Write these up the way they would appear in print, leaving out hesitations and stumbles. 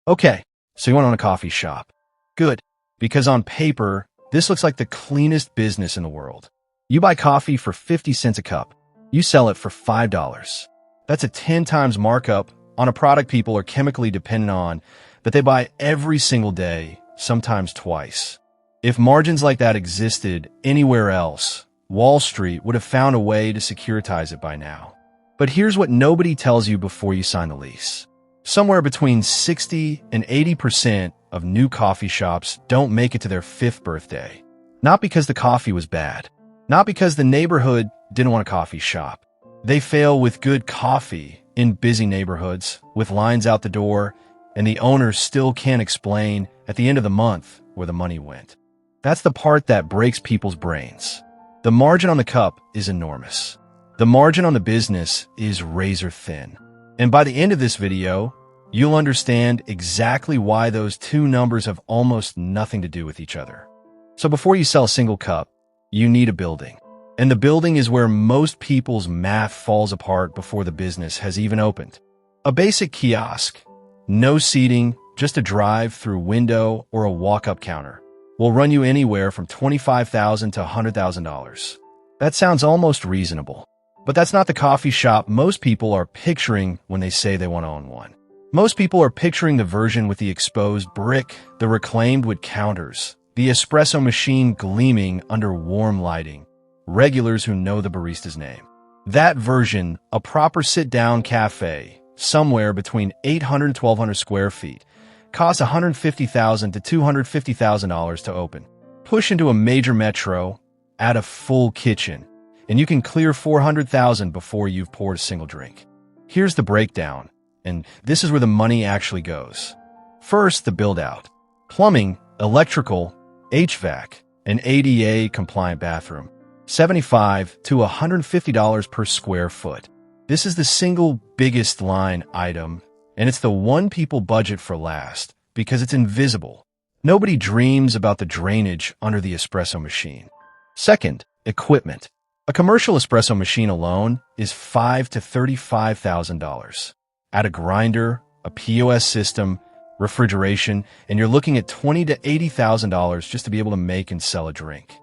Okay, so you went on a coffee shop. Good, because on paper, this looks like the cleanest business in the world. You buy coffee for 50 cents a cup. You sell it for $5. That's a 10 times markup on a product people are chemically dependent on that they buy every single day, sometimes twice. If margins like that existed anywhere else, Wall Street would have found a way to securitize it by now. But here's what nobody tells you before you sign the lease. Somewhere between 60 and 80% of new coffee shops don't make it to their 5th birthday. Not because the coffee was bad. Not because the neighborhood didn't want a coffee shop. They fail with good coffee in busy neighborhoods, with lines out the door, and the owners still can't explain at the end of the month where the money went. That's the part that breaks people's brains. The margin on the cup is enormous. The margin on the business is razor thin. And by the end of this video, you'll understand exactly why those two numbers have almost nothing to do with each other. So before you sell a single cup, you need a building. And the building is where most people's math falls apart before the business has even opened. A basic kiosk, no seating, just a drive-through window or a walk-up counter, will run you anywhere from $25,000 to $100,000. That sounds almost reasonable. But that's not the coffee shop most people are picturing when they say they want to own one. Most people are picturing the version with the exposed brick, the reclaimed wood counters, the espresso machine gleaming under warm lighting, regulars who know the barista's name. That version, a proper sit-down cafe, somewhere between 800 and 1,200 square feet, costs $150,000 to $250,000 to open. Push into a major metro, add a full kitchen, and you can clear $400,000 before you've poured a single drink. Here's the breakdown, and this is where the money actually goes. First, the build-out. Plumbing, electrical, HVAC, an ADA-compliant bathroom. $75 to $150 per square foot. This is the single biggest line item, and it's the one people budget for last because it's invisible. Nobody dreams about the drainage under the espresso machine. Second, equipment. A commercial espresso machine alone is $5,000 to $35,000. Add a grinder, a POS system, refrigeration, and you're looking at $20,000 to $80,000 just to be able to make and sell a drink.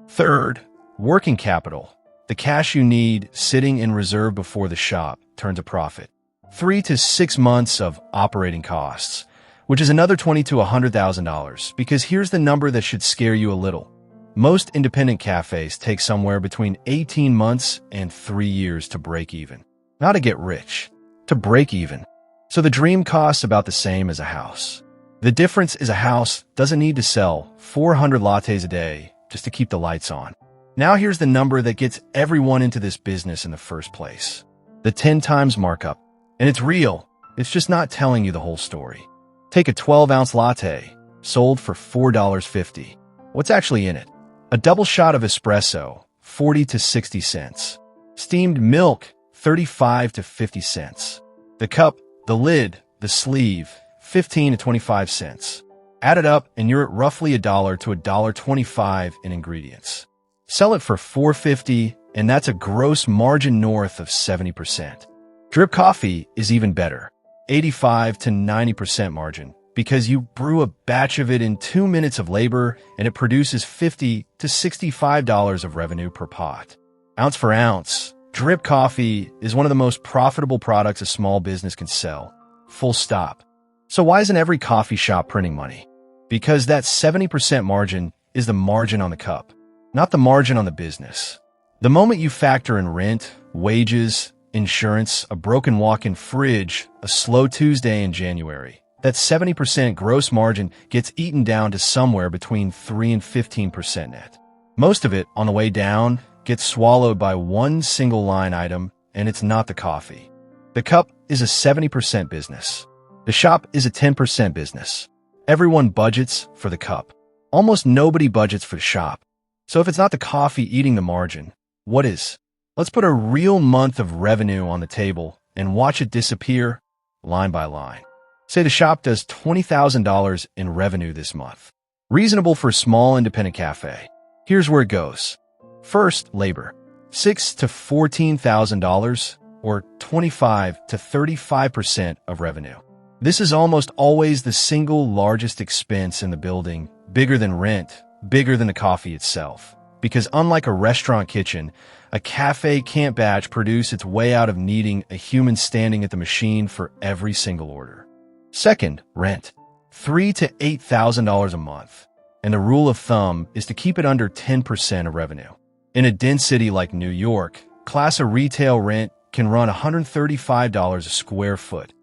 Third, working capital. The cash you need sitting in reserve before the shop turns a profit. 3 to 6 months of operating costs, which is another $20,000 to $100,000, because here's the number that should scare you a little. Most independent cafes take somewhere between 18 months and 3 years to break even. Not to get rich, to break even. So the dream costs about the same as a house. The difference is a house doesn't need to sell 400 lattes a day just to keep the lights on. Now here's the number that gets everyone into this business in the first place. The 10 times markup. And it's real. It's just not telling you the whole story. Take a 12-ounce latte, sold for $4.50. What's actually in it? A double shot of espresso, 40 to 60 cents. Steamed milk, 35 to 50 cents. The cup, the lid, the sleeve, 15 to 25 cents. Add it up and you're at roughly $1 to $1.25 in ingredients. Sell it for $4.50 and that's a gross margin north of 70%. Drip coffee is even better, 85 to 90% margin, because you brew a batch of it in 2 minutes of labor and it produces $50 to $65 of revenue per pot. Ounce for ounce, drip coffee is one of the most profitable products a small business can sell. Full stop. So why isn't every coffee shop printing money? Because that 70% margin is the margin on the cup, not the margin on the business. The moment you factor in rent, wages, insurance, a broken walk-in fridge, a slow Tuesday in January, that 70% gross margin gets eaten down to somewhere between 3 and 15% net. Most of it, on the way down, gets swallowed by one single line item, and it's not the coffee. The cup is a 70% business. The shop is a 10% business. Everyone budgets for the cup. Almost nobody budgets for the shop. So if it's not the coffee eating the margin, what is? Let's put a real month of revenue on the table and watch it disappear line by line. Say the shop does $20,000 in revenue this month. Reasonable for a small independent cafe. Here's where it goes. First, labor. $6,000 to $14,000 or 25 to 35% of revenue. This is almost always the single largest expense in the building, bigger than rent, bigger than the coffee itself. Because unlike a restaurant kitchen, a cafe can't batch produce its way out of needing a human standing at the machine for every single order. Second, rent. $3,000 to $8,000 a month. And the rule of thumb is to keep it under 10% of revenue. In a dense city like New York, Class A retail rent can run $135 a square foot,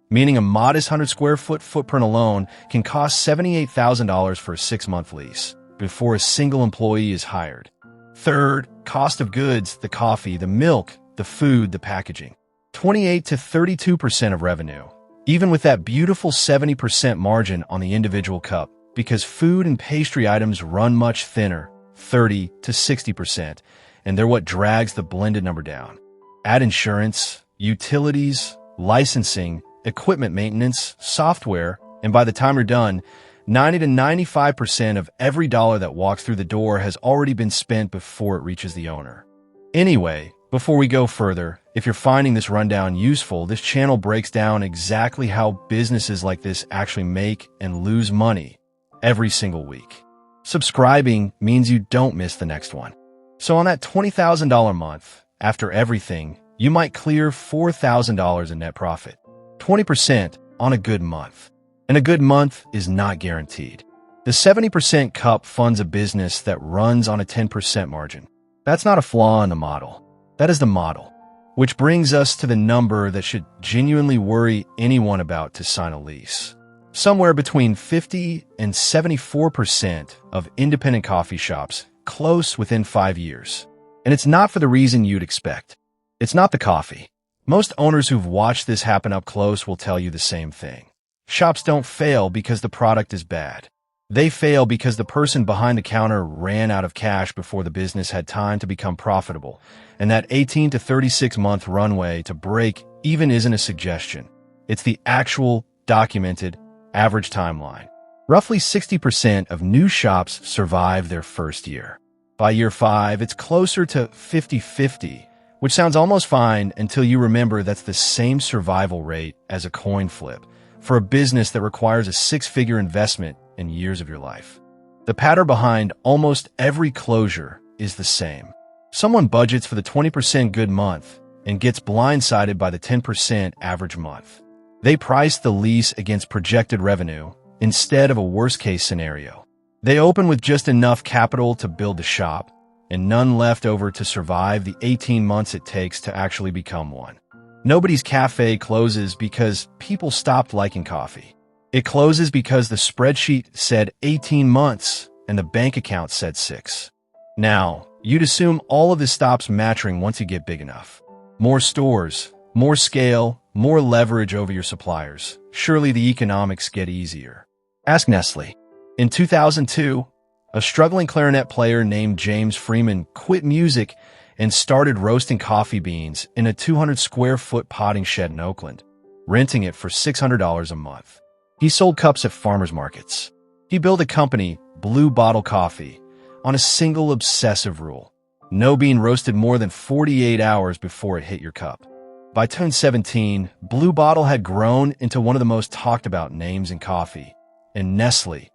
meaning a modest 100 square foot footprint alone can cost $78,000 for a 6-month lease before a single employee is hired. Third, cost of goods, the coffee, the milk, the food, the packaging. 28 to 32% of revenue, even with that beautiful 70% margin on the individual cup, because food and pastry items run much thinner, 30 to 60%, and they're what drags the blended number down. Add insurance, utilities, licensing, equipment maintenance, software, and by the time you're done, 90 to 95% of every dollar that walks through the door has already been spent before it reaches the owner. Anyway, before we go further, if you're finding this rundown useful, this channel breaks down exactly how businesses like this actually make and lose money every single week. Subscribing means you don't miss the next one. So on that $20,000 month, after everything, you might clear $4,000 in net profit. 20% on a good month. And a good month is not guaranteed. The 70% cup funds a business that runs on a 10% margin. That's not a flaw in the model. That is the model. Which brings us to the number that should genuinely worry anyone about to sign a lease. Somewhere between 50 and 74% of independent coffee shops close within 5 years. And it's not for the reason you'd expect. It's not the coffee. Most owners who've watched this happen up close will tell you the same thing. Shops don't fail because the product is bad. They fail because the person behind the counter ran out of cash before the business had time to become profitable, and that 18 to 36-month runway to break even isn't a suggestion. It's the actual, documented, average timeline. Roughly 60% of new shops survive their first year. By year 5, it's closer to 50-50, which sounds almost fine until you remember that's the same survival rate as a coin flip for a business that requires a 6-figure investment in years of your life. The pattern behind almost every closure is the same. Someone budgets for the 20% good month and gets blindsided by the 10% average month. They price the lease against projected revenue instead of a worst-case scenario. They open with just enough capital to build the shop and none left over to survive the 18 months it takes to actually become one. Nobody's cafe closes because people stopped liking coffee. It closes because the spreadsheet said 18 months and the bank account said 6. Now, you'd assume all of this stops matching once you get big enough. More stores, more scale, more leverage over your suppliers. Surely the economics get easier. Ask Nestle. In 2002, a struggling clarinet player named James Freeman quit music and started roasting coffee beans in a 200 square foot potting shed in Oakland, renting it for $600 a month. He sold cups at farmers markets. He built a company, Blue Bottle Coffee, on a single obsessive rule. No bean roasted more than 48 hours before it hit your cup. By 2017, Blue Bottle had grown into one of the most talked about names in coffee, and Nestle,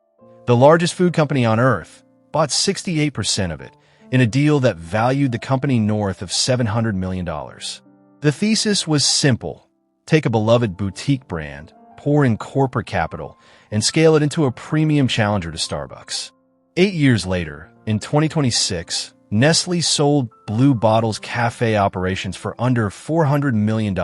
the largest food company on earth, bought 68% of it in a deal that valued the company north of $700 million. The thesis was simple. Take a beloved boutique brand, pour in corporate capital, and scale it into a premium challenger to Starbucks. 8 years later, in 2026, Nestle sold Blue Bottle's cafe operations for under $400 million,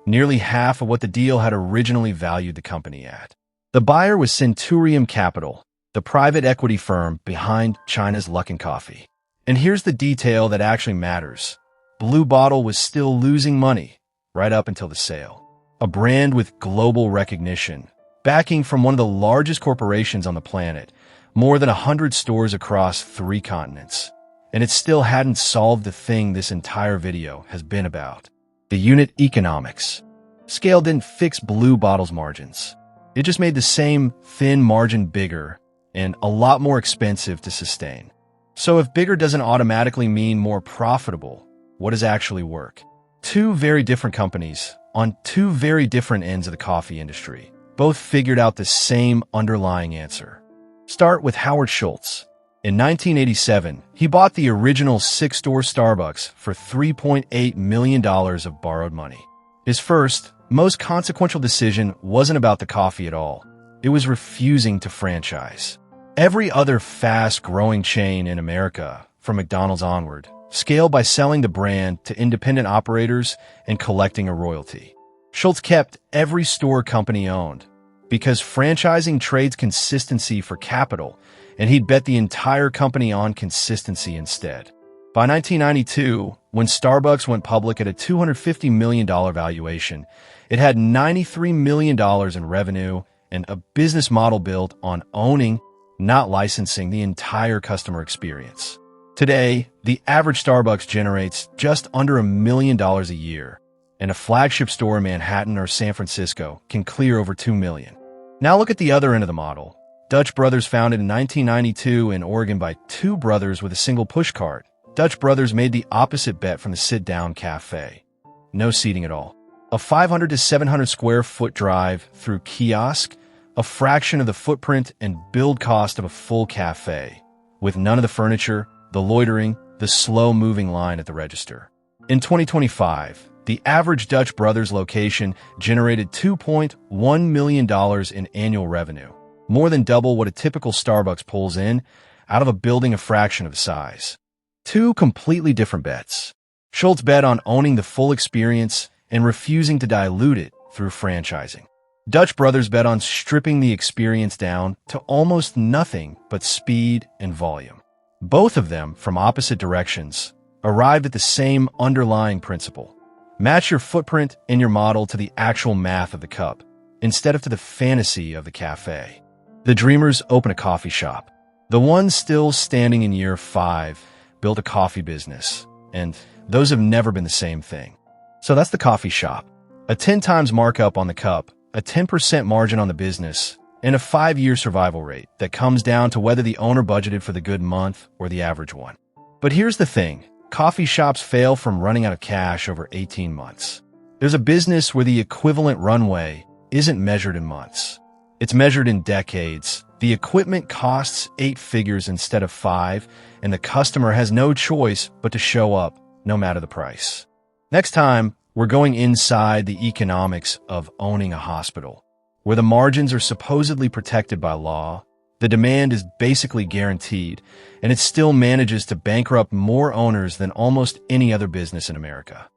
nearly half of what the deal had originally valued the company at. The buyer was Centurium Capital, the private equity firm behind China's Luckin Coffee. And here's the detail that actually matters. Blue Bottle was still losing money right up until the sale. A brand with global recognition, backing from one of the largest corporations on the planet, more than 100 stores across 3 continents. And it still hadn't solved the thing this entire video has been about. The unit economics. Scale didn't fix Blue Bottle's margins. It just made the same thin margin bigger and a lot more expensive to sustain. So if bigger doesn't automatically mean more profitable, what does actually work? Two very different companies on two very different ends of the coffee industry, both figured out the same underlying answer. Start with Howard Schultz. In 1987, he bought the original six-store Starbucks for $3.8 million of borrowed money. His first, most consequential decision wasn't about the coffee at all. It was refusing to franchise. Every other fast-growing chain in America, from McDonald's onward, scaled by selling the brand to independent operators and collecting a royalty. Schultz kept every store company owned because franchising trades consistency for capital, and he'd bet the entire company on consistency instead. By 1992, when Starbucks went public at a $250 million valuation, it had $93 million in revenue and a business model built on owning, not licensing, the entire customer experience. Today, the average Starbucks generates just under $1 million a year, and a flagship store in Manhattan or San Francisco can clear over $2 million. Now look at the other end of the model. Dutch Brothers, founded in 1992 in Oregon by two brothers with a single pushcart. Dutch Brothers made the opposite bet from the sit-down cafe. No seating at all. A 500 to 700 square foot drive through kiosk, a fraction of the footprint and build cost of a full cafe, with none of the furniture, the loitering, the slow-moving line at the register. In 2025, the average Dutch Brothers location generated $2.1 million in annual revenue, more than double what a typical Starbucks pulls in out of a building a fraction of the size. Two completely different bets. Schultz bet on owning the full experience and refusing to dilute it through franchising. Dutch Brothers bet on stripping the experience down to almost nothing but speed and volume. Both of them, from opposite directions, arrived at the same underlying principle. Match your footprint and your model to the actual math of the cup, instead of to the fantasy of the cafe. The dreamers open a coffee shop. The ones still standing in year 5 built a coffee business, and those have never been the same thing. So that's the coffee shop. A 10 times markup on the cup, a 10% margin on the business, and a 5-year survival rate that comes down to whether the owner budgeted for the good month or the average one. But here's the thing. Coffee shops fail from running out of cash over 18 months. There's a business where the equivalent runway isn't measured in months. It's measured in decades. The equipment costs 8 figures instead of 5, and the customer has no choice but to show up, no matter the price. Next time, we're going inside the economics of owning a hospital, where the margins are supposedly protected by law, the demand is basically guaranteed, and it still manages to bankrupt more owners than almost any other business in America.